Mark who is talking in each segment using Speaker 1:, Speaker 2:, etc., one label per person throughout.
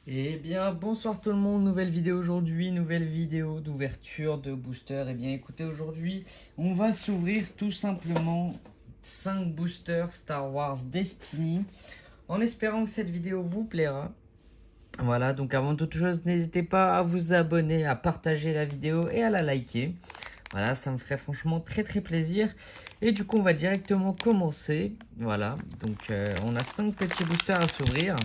Speaker 1: Eh bien, bonsoir tout le monde, nouvelle vidéo aujourd'hui, nouvelle vidéo d'ouverture de booster. Eh bien, écoutez, aujourd'hui, on va s'ouvrir tout simplement 5 boosters Star Wars Destiny, en espérant que cette vidéo vous plaira. Voilà, donc avant toute chose, n'hésitez pas à vous abonner, à partager la vidéo et à la liker. Voilà, ça me ferait franchement très très plaisir. Et du coup, on va directement commencer. Voilà, donc on a 5 petits boosters à s'ouvrir.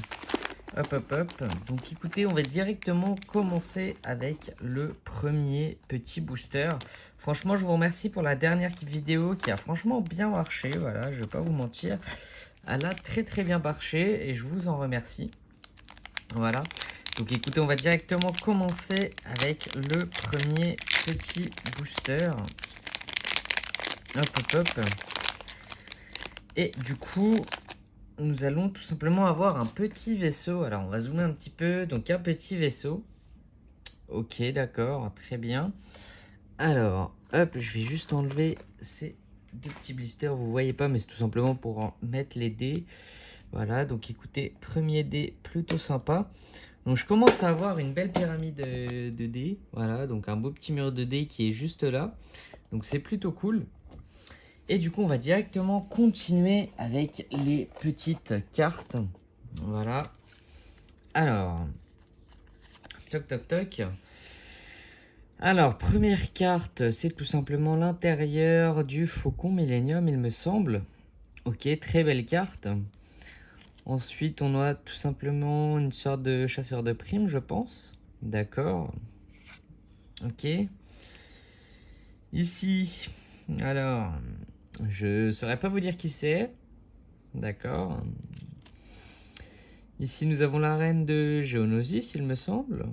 Speaker 1: Hop, hop, hop. Donc écoutez, on va directement commencer avec le premier petit booster. Franchement, je vous remercie pour la dernière vidéo qui a franchement bien marché. Voilà, je vais pas vous mentir. Elle a très très bien marché et je vous en remercie. Voilà. Donc écoutez, on va directement commencer avec le premier petit booster. Hop, hop, hop. Et du coup, nous allons tout simplement avoir un petit vaisseau. Alors, on va zoomer un petit peu. Donc, un petit vaisseau. Ok, d'accord, très bien. Alors, hop, je vais juste enlever ces deux petits blisters. Vous voyez pas, mais c'est tout simplement pour en mettre les dés. Voilà, donc écoutez, premier dé plutôt sympa. Donc, je commence à avoir une belle pyramide de dés. Voilà, donc un beau petit mur de dés qui est juste là. Donc, c'est plutôt cool. Et du coup, on va directement continuer avec les petites cartes. Voilà. Alors, toc toc toc. Alors, première carte, c'est tout simplement l'intérieur du Faucon Millennium, il me semble. Ok, très belle carte. Ensuite, on a tout simplement une sorte de chasseur de primes, je pense. D'accord. Ok. Ici, alors, je saurais pas vous dire qui c'est. D'accord. Ici, nous avons la reine de Geonosis, il me semble.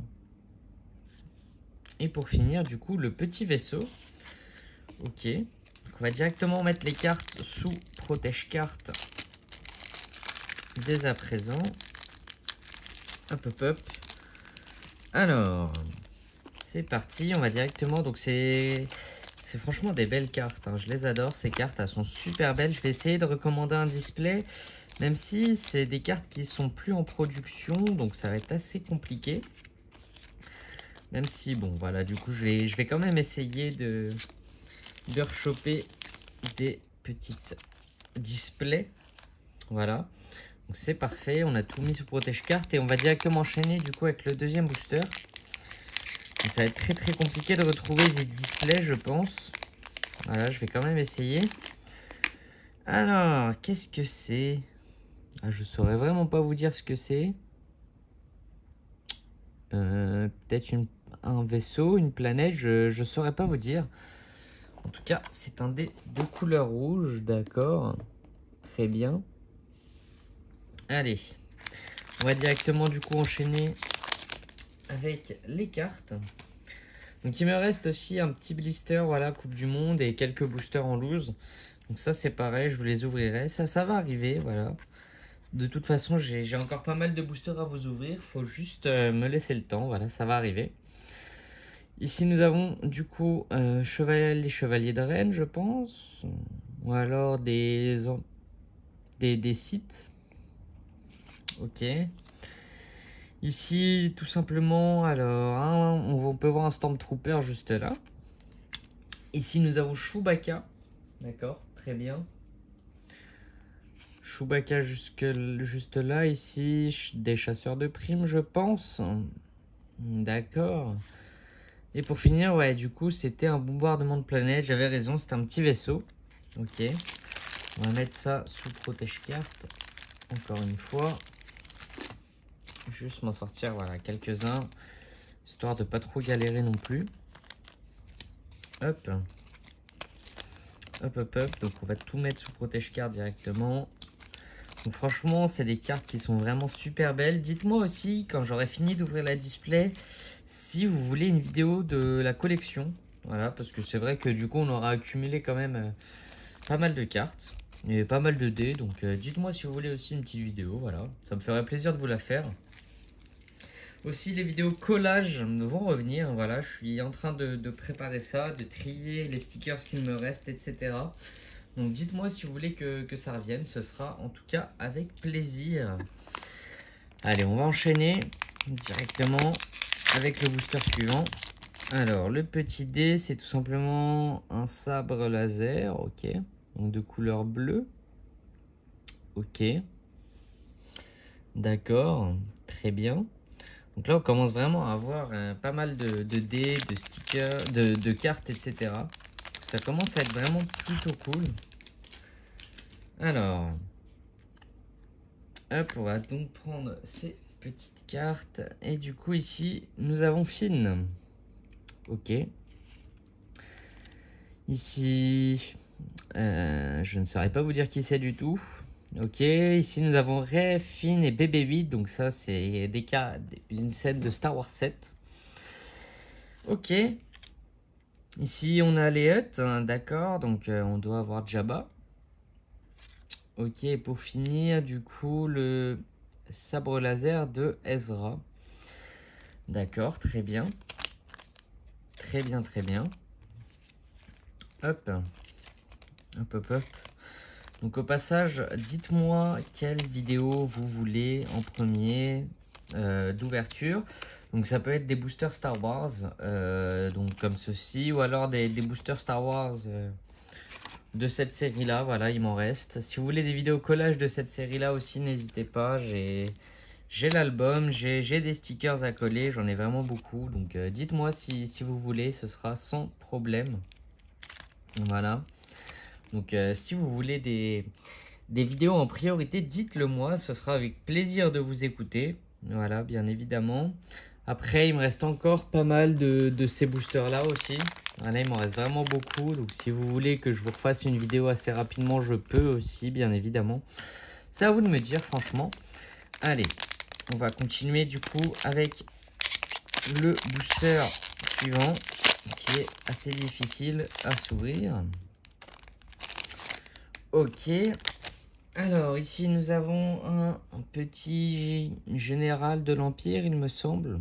Speaker 1: Et pour finir, du coup, le petit vaisseau. Ok. Donc, on va directement mettre les cartes sous protège-cartes dès à présent. Hop, hop, hop. Alors, c'est parti. On va directement... Donc, c'est franchement des belles cartes, hein. Je les adore, ces cartes. Elles sont super belles. Je vais essayer de recommander un display. Même si c'est des cartes qui sont plus en production. Donc, ça va être assez compliqué. Même si, bon, voilà, du coup, je vais quand même essayer de rechoper des petites displays. Voilà. Donc c'est parfait, on a tout mis sous protège-carte et on va directement enchaîner du coup avec le deuxième booster. Donc ça va être très très compliqué de retrouver des displays, je pense. Voilà, je vais quand même essayer. Alors, qu'est-ce que c'est? Je saurais vraiment pas vous dire ce que c'est. Peut-être un vaisseau, une planète, je saurais pas vous dire. En tout cas, c'est un dé de couleur rouge, d'accord. Très bien. Allez, on va directement du coup enchaîner avec les cartes. Donc il me reste aussi un petit blister, voilà, Coupe du Monde et quelques boosters en loose. Donc ça c'est pareil, je vous les ouvrirai, ça va arriver, voilà. De toute façon j'ai encore pas mal de boosters à vous ouvrir, faut juste me laisser le temps, voilà, ça va arriver. Ici nous avons du coup les chevaliers de Rennes je pense, ou alors des sites. Ok. Ici tout simplement, alors on peut voir un Stormtrooper juste là. Ici nous avons Chewbacca. D'accord, très bien. Chewbacca juste là, ici, des chasseurs de primes, je pense. D'accord. Et pour finir, ouais, du coup, c'était un bombardement de planètes. J'avais raison, c'était un petit vaisseau. Ok. On va mettre ça sous protège-carte. Encore une fois. Juste m'en sortir, voilà, quelques-uns. Histoire de pas trop galérer non plus. Hop. Hop, hop, hop. Donc, on va tout mettre sous protège-carte directement. Donc franchement, c'est des cartes qui sont vraiment super belles. Dites-moi aussi, quand j'aurai fini d'ouvrir la display, si vous voulez une vidéo de la collection. Voilà, parce que c'est vrai que du coup, on aura accumulé quand même pas mal de cartes. Et pas mal de dés, donc dites-moi si vous voulez aussi une petite vidéo, voilà. Ça me ferait plaisir de vous la faire. Aussi, les vidéos collage vont revenir, voilà. Je suis en train de préparer ça, de trier les stickers qu'il me reste, etc. Donc dites-moi si vous voulez que ça revienne, ce sera en tout cas avec plaisir. Allez, on va enchaîner. directement avec le booster suivant. Alors, le petit dé, c'est tout simplement un sabre laser, ok. Donc de couleur bleue. Ok. D'accord, très bien. Donc là, on commence vraiment à avoir pas mal de dés, de stickers, de cartes, etc. Ça commence à être vraiment plutôt cool. Alors, hop, on va donc prendre ces petites cartes. Et du coup, ici, nous avons Finn. Ok. Ici, je ne saurais pas vous dire qui c'est du tout. Ok, ici nous avons Rey, Finn et BB-8. Donc ça, c'est des cas, une scène de Star Wars 7. Ok. Ici, on a les Hutt, hein, d'accord. Donc on doit avoir Jabba. Ok, et pour finir, du coup, le sabre laser de Ezra. D'accord, très bien. Très bien, très bien. Hop. Hop, hop, hop. Donc au passage, dites-moi quelle vidéo vous voulez en premier d'ouverture. Donc ça peut être des boosters Star Wars, donc comme ceci, ou alors des boosters Star Wars de cette série-là. Voilà, il m'en reste. Si vous voulez des vidéos collage de cette série-là aussi, n'hésitez pas. J'ai l'album, j'ai des stickers à coller, j'en ai vraiment beaucoup. Donc dites-moi si vous voulez, ce sera sans problème. Voilà. Donc si vous voulez des vidéos en priorité, dites-le moi, ce sera avec plaisir de vous écouter. Voilà, bien évidemment. Après, il me reste encore pas mal de ces boosters-là aussi. Voilà, il m'en reste vraiment beaucoup. Donc si vous voulez que je vous refasse une vidéo assez rapidement, je peux aussi, bien évidemment. C'est à vous de me dire, franchement. Allez, on va continuer du coup avec le booster suivant, qui est assez difficile à s'ouvrir. Ok. Alors, ici, nous avons un petit général de l'Empire, il me semble.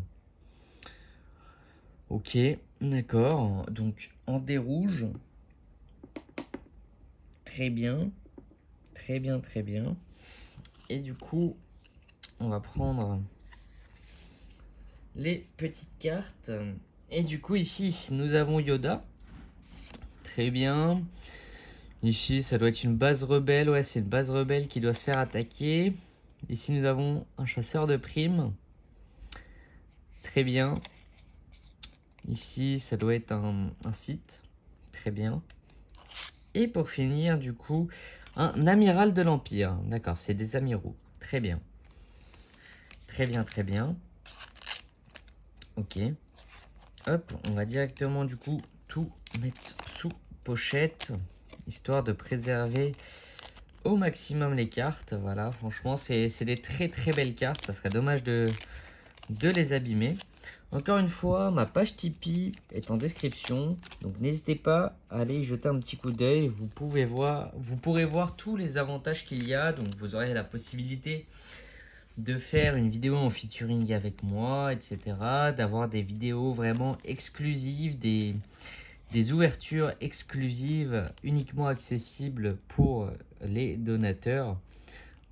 Speaker 1: Ok, d'accord. Donc, en dés rouge. Très bien. Très bien, très bien. Et du coup, on va prendre les petites cartes. Et du coup, ici, nous avons Yoda. Très bien. Ici, ça doit être une base rebelle. Ouais, c'est une base rebelle qui doit se faire attaquer. Ici, nous avons un chasseur de primes. Très bien. Ici, ça doit être un site. Très bien. Et pour finir, du coup, un amiral de l'Empire. D'accord, c'est des amiraux. Très bien. Très bien, très bien. Ok. Hop, on va directement, du coup, tout mettre sous pochette, histoire de préserver au maximum les cartes. Voilà, franchement, c'est des très très belles cartes. Ça serait dommage de les abîmer. Encore une fois, ma page Tipeee est en description, donc n'hésitez pas à aller y jeter un petit coup d'œil. Vous pourrez voir tous les avantages qu'il y a, donc vous aurez la possibilité de faire une vidéo en featuring avec moi, etc. D'avoir des vidéos vraiment exclusives, des ouvertures exclusives uniquement accessibles pour les donateurs.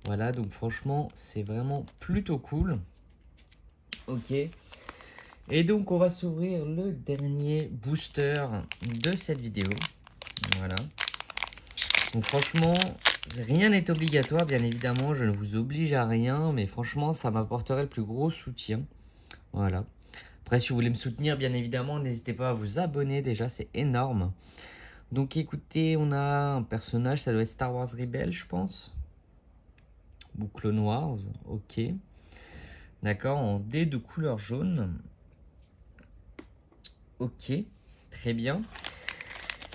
Speaker 1: Voilà, donc franchement, c'est vraiment plutôt cool. Ok. Et donc, on va s'ouvrir le dernier booster de cette vidéo. Voilà. Donc, franchement, rien n'est obligatoire, bien évidemment. Je ne vous oblige à rien. Mais franchement, ça m'apporterait le plus gros soutien. Voilà. Après, si vous voulez me soutenir, bien évidemment, n'hésitez pas à vous abonner. Déjà, c'est énorme. Donc, écoutez, on a un personnage. Ça doit être Star Wars Rebel, je pense. Ou Clone Wars. Ok. D'accord, en dés de couleur jaune. Ok, très bien.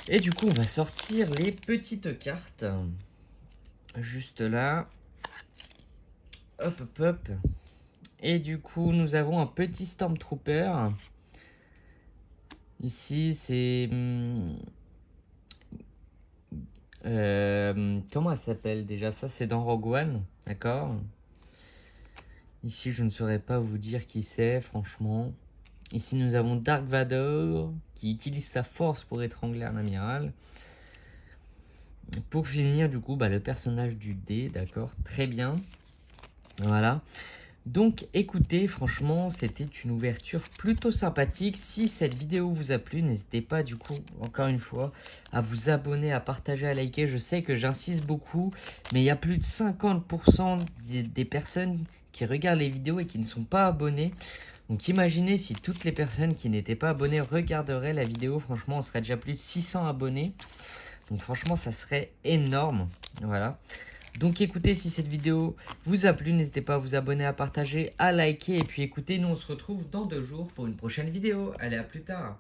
Speaker 1: Et du coup, on va sortir les petites cartes. Juste là. Hop, hop, hop. Et du coup, nous avons un petit Stormtrooper. Ici, c'est... comment elle s'appelle déjà? Ça, c'est dans Rogue One. D'accord. Ici, je ne saurais pas vous dire qui c'est, franchement. Ici, nous avons Dark Vador, qui utilise sa force pour étrangler un amiral. Pour finir, du coup, le personnage du dé, d'accord, très bien. Voilà. Donc écoutez, franchement, c'était une ouverture plutôt sympathique. Si cette vidéo vous a plu, n'hésitez pas du coup, encore une fois, à vous abonner, à partager, à liker. Je sais que j'insiste beaucoup, mais il y a plus de 50% des personnes qui regardent les vidéos et qui ne sont pas abonnées. Donc imaginez si toutes les personnes qui n'étaient pas abonnées regarderaient la vidéo. Franchement, on serait déjà plus de 600 abonnés. Donc franchement, ça serait énorme. Voilà. Donc écoutez, si cette vidéo vous a plu, n'hésitez pas à vous abonner, à partager, à liker. Et puis écoutez, nous on se retrouve dans 2 jours pour une prochaine vidéo. Allez, à plus tard.